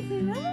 그거?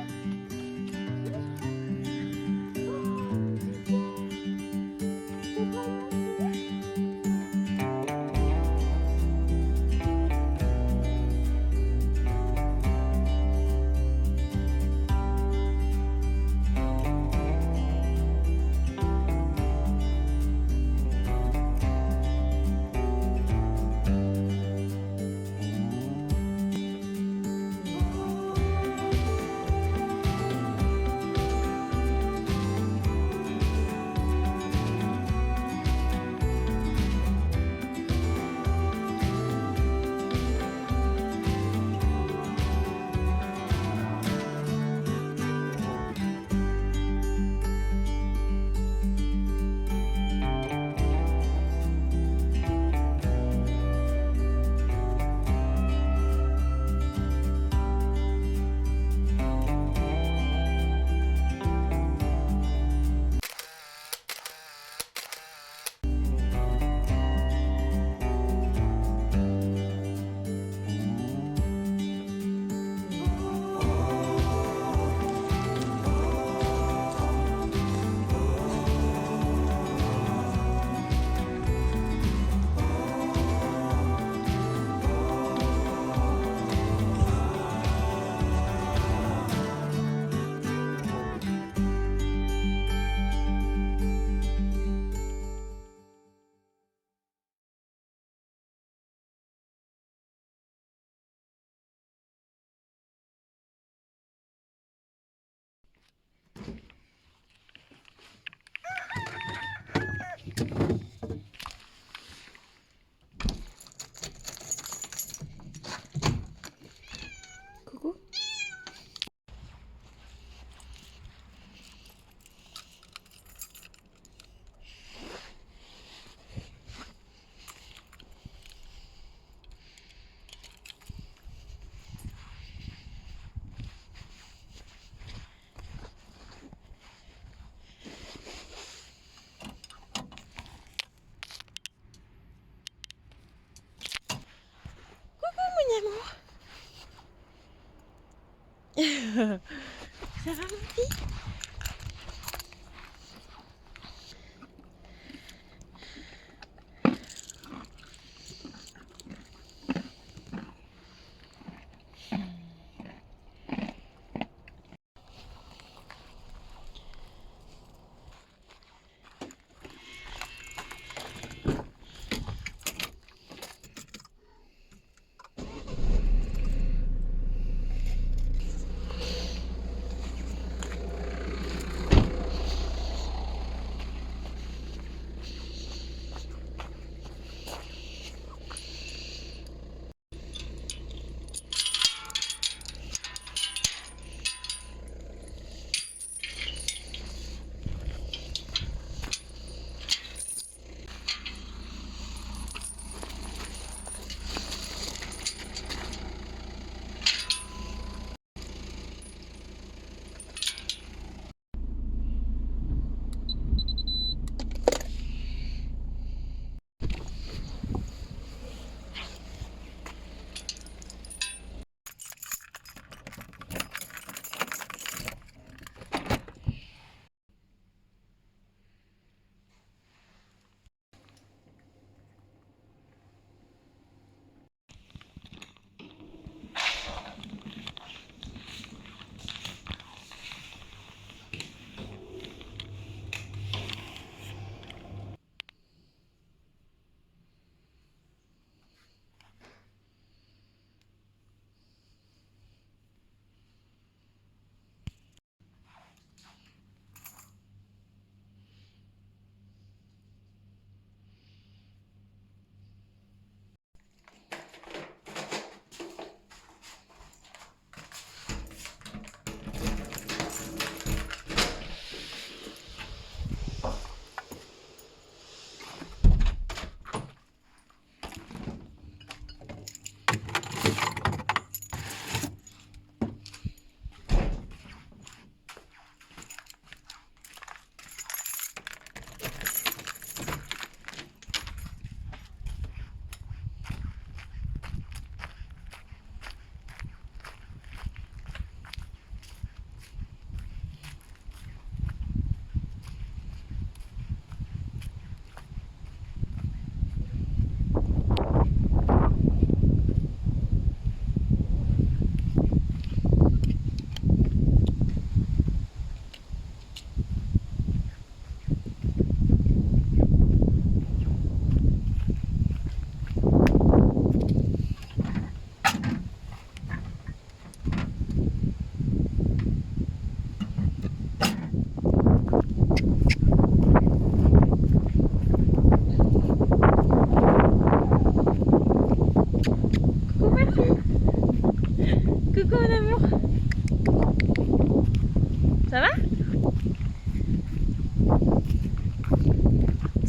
Ça va mon petit?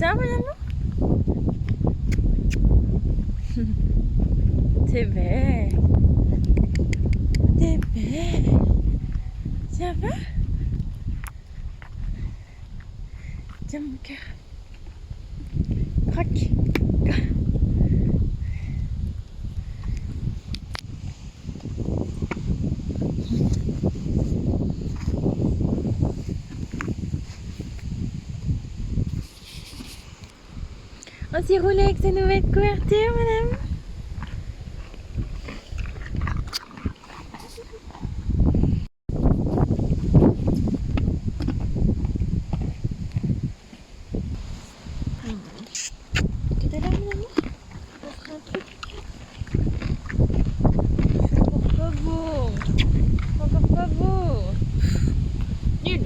Ça, mon amour? T'es belle. T'es belle. Ça va? Tiens mon cœur. Croque. On s'y roule avec ces nouvelles couvertures, madame. Tout à l'heure, mon amour, on fera un truc. C'est encore pas beau. C'est encore pas beau. Nul.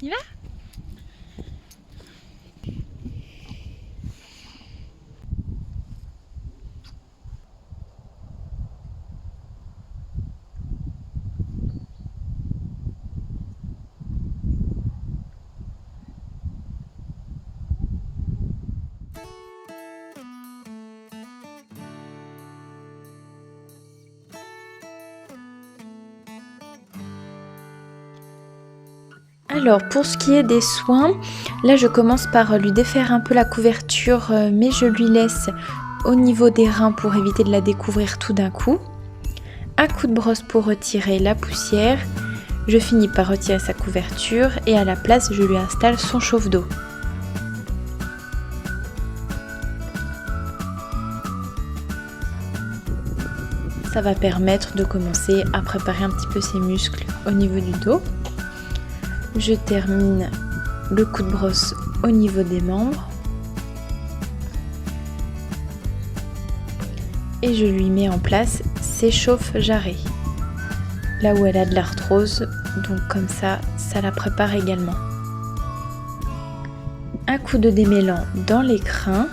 Il va? Alors pour ce qui est des soins, là je commence par lui défaire un peu la couverture, mais je lui laisse au niveau des reins pour éviter de la découvrir tout d'un coup. Un coup de brosse pour retirer la poussière. Je finis par retirer sa couverture et à la place je lui installe son chauffe-d'eau. Ça va permettre de commencer à préparer un petit peu ses muscles au niveau du dos. Je termine le coup de brosse au niveau des membres. Et je lui mets en place ses chauffe-jarrets. Là où elle a de l'arthrose, donc comme ça la prépare également. Un coup de démêlant dans les crins.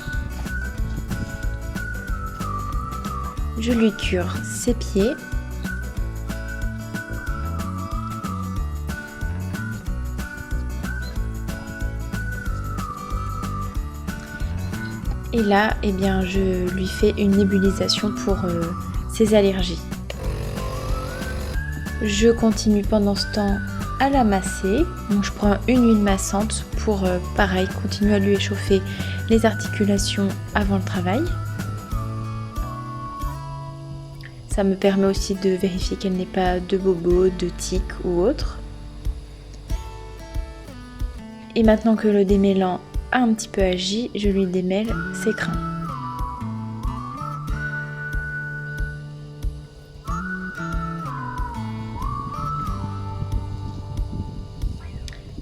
Je lui cure ses pieds. Et là, eh bien, je lui fais une nébulisation pour ses allergies. Je continue pendant ce temps à la masser. Donc je prends une huile massante pour, pareil, continuer à lui échauffer les articulations avant le travail. Ça me permet aussi de vérifier qu'elle n'ait pas de bobos, de tics ou autre. Et maintenant que le démêlant a un petit peu agi, je lui démêle ses crins.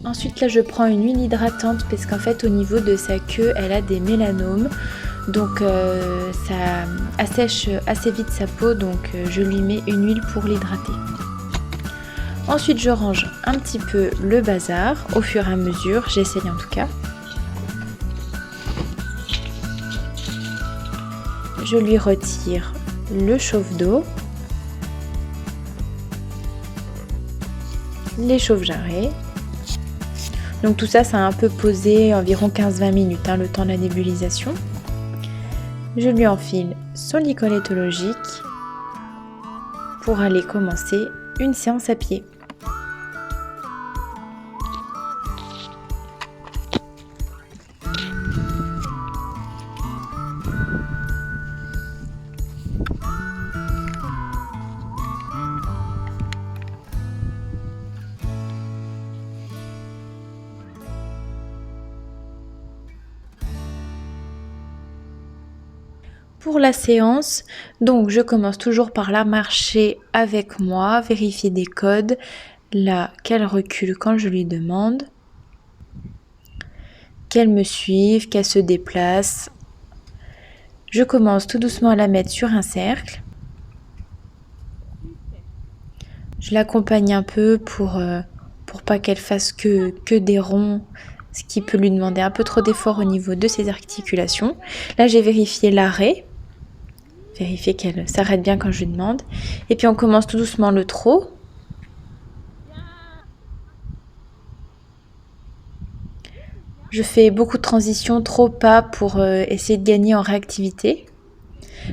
Ensuite là je prends une huile hydratante parce qu'en fait au niveau de sa queue elle a des mélanomes, donc ça assèche assez vite sa peau, donc je lui mets une huile pour l'hydrater. Ensuite je range un petit peu le bazar au fur et à mesure, j'essaye en tout cas. Je lui retire le chauffe-d'eau, les chauffe-jarrets. Donc tout ça, ça a un peu posé environ 15-20 minutes, le temps de la nébulisation. Je lui enfile son lit collètologique pour aller commencer une séance à pied. Pour la séance, donc je commence toujours par la marcher avec moi, vérifier des codes, là qu'elle recule quand je lui demande, qu'elle me suive, qu'elle se déplace. Je commence tout doucement à la mettre sur un cercle. Je l'accompagne un peu pour pas qu'elle fasse que des ronds, ce qui peut lui demander un peu trop d'effort au niveau de ses articulations. Là j'ai vérifié l'arrêt. Vérifier qu'elle s'arrête bien quand je lui demande. Et puis on commence tout doucement le trot. Je fais beaucoup de transitions, trot pas pour essayer de gagner en réactivité.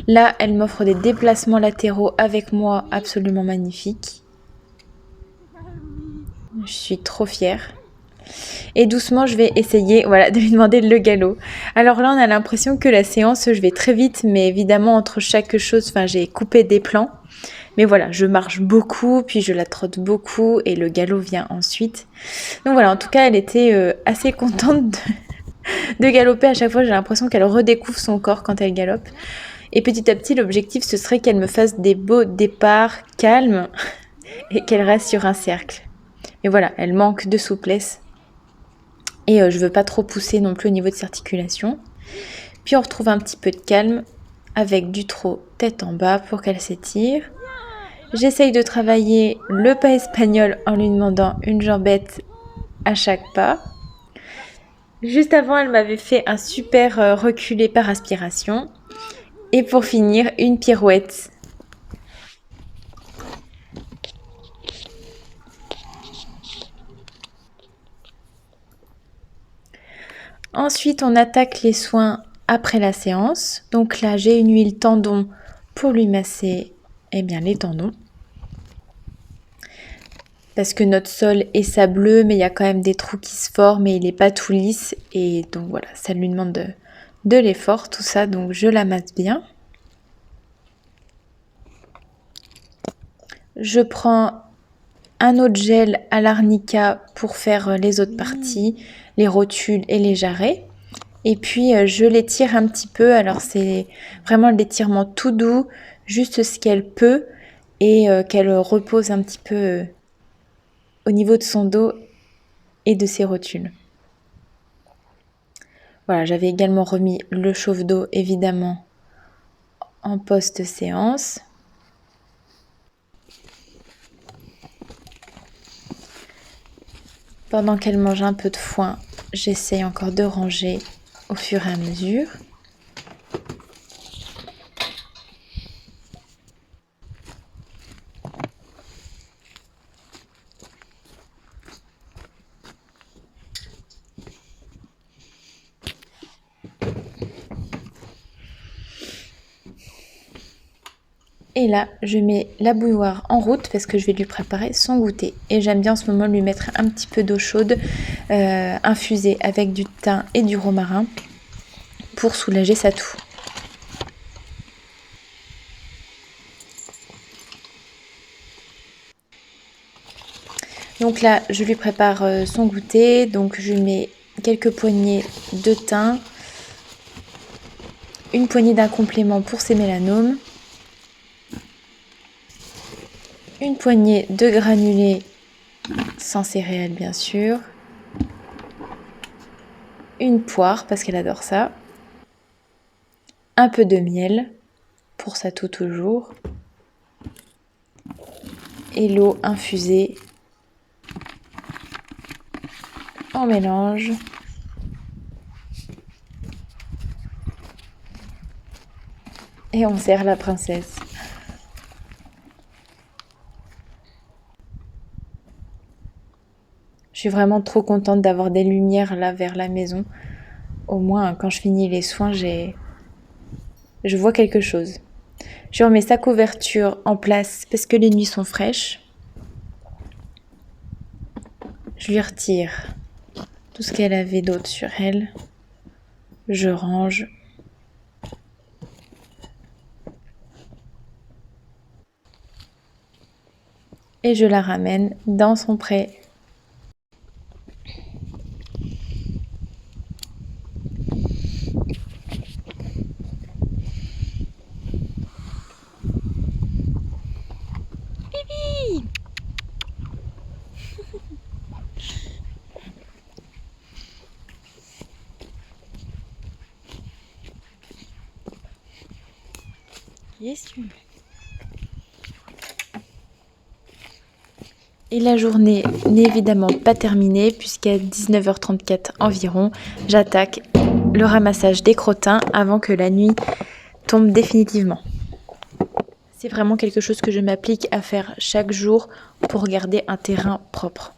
Là, elle m'offre des déplacements latéraux avec moi absolument magnifiques. Je suis trop fière. Et doucement, je vais essayer de lui demander le galop. Alors là, on a l'impression que la séance, je vais très vite, mais évidemment, entre chaque chose, j'ai coupé des plans. Mais voilà, je marche beaucoup, puis je la trotte beaucoup, et le galop vient ensuite. Donc voilà, en tout cas, elle était assez contente de galoper à chaque fois. J'ai l'impression qu'elle redécouvre son corps quand elle galope. Et petit à petit, l'objectif, ce serait qu'elle me fasse des beaux départs calmes et qu'elle reste sur un cercle. Mais voilà, elle manque de souplesse. Et je veux pas trop pousser non plus au niveau de ses articulations. Puis on retrouve un petit peu de calme avec du trot tête en bas pour qu'elle s'étire. J'essaye de travailler le pas espagnol en lui demandant une jambette à chaque pas. Juste avant, elle m'avait fait un super reculé par aspiration. Et pour finir, une pirouette. Ensuite, on attaque les soins après la séance. Donc là, j'ai une huile tendon pour lui masser les tendons. Parce que notre sol est sableux, mais il y a quand même des trous qui se forment et il n'est pas tout lisse. Et donc voilà, ça lui demande de l'effort, tout ça. Donc je la masse bien. Je prends un autre gel à l'arnica pour faire les autres parties, les rotules et les jarrets. Et puis je l'étire un petit peu. Alors c'est vraiment l'étirement tout doux, juste ce qu'elle peut et qu'elle repose un petit peu au niveau de son dos et de ses rotules. Voilà, j'avais également remis le chauffe-d'eau évidemment en post-séance. Pendant qu'elle mange un peu de foin, j'essaye encore de ranger au fur et à mesure. Et là, je mets la bouilloire en route parce que je vais lui préparer son goûter. Et j'aime bien en ce moment lui mettre un petit peu d'eau chaude infusée avec du thym et du romarin pour soulager sa toux. Donc là, je lui prépare son goûter. Donc je lui mets quelques poignées de thym, une poignée d'un complément pour ses mélanomes, une poignée de granulés sans céréales bien sûr, une poire parce qu'elle adore ça, un peu de miel pour sa toux toujours, et l'eau infusée en mélange. Et on sert la princesse. Je suis vraiment trop contente d'avoir des lumières là vers la maison. Au moins, quand je finis les soins, je vois quelque chose. Je remets sa couverture en place parce que les nuits sont fraîches. Je lui retire tout ce qu'elle avait d'autre sur elle. Je range. Et je la ramène dans son pré. Bibi! Yes, you. Et la journée n'est évidemment pas terminée puisqu'à 19h34 environ, j'attaque le ramassage des crottins avant que la nuit tombe définitivement. C'est vraiment quelque chose que je m'applique à faire chaque jour pour garder un terrain propre.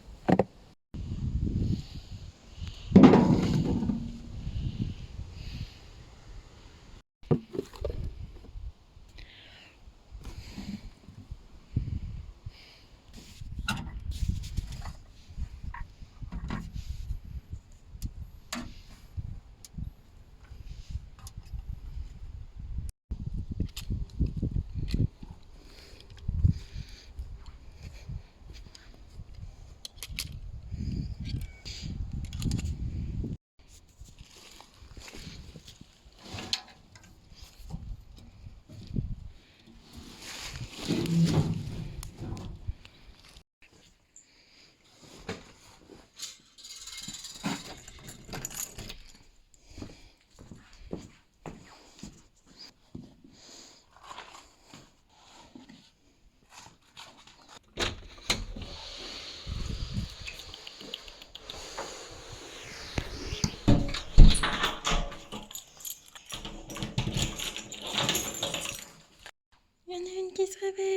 Il y en a une qui se réveille.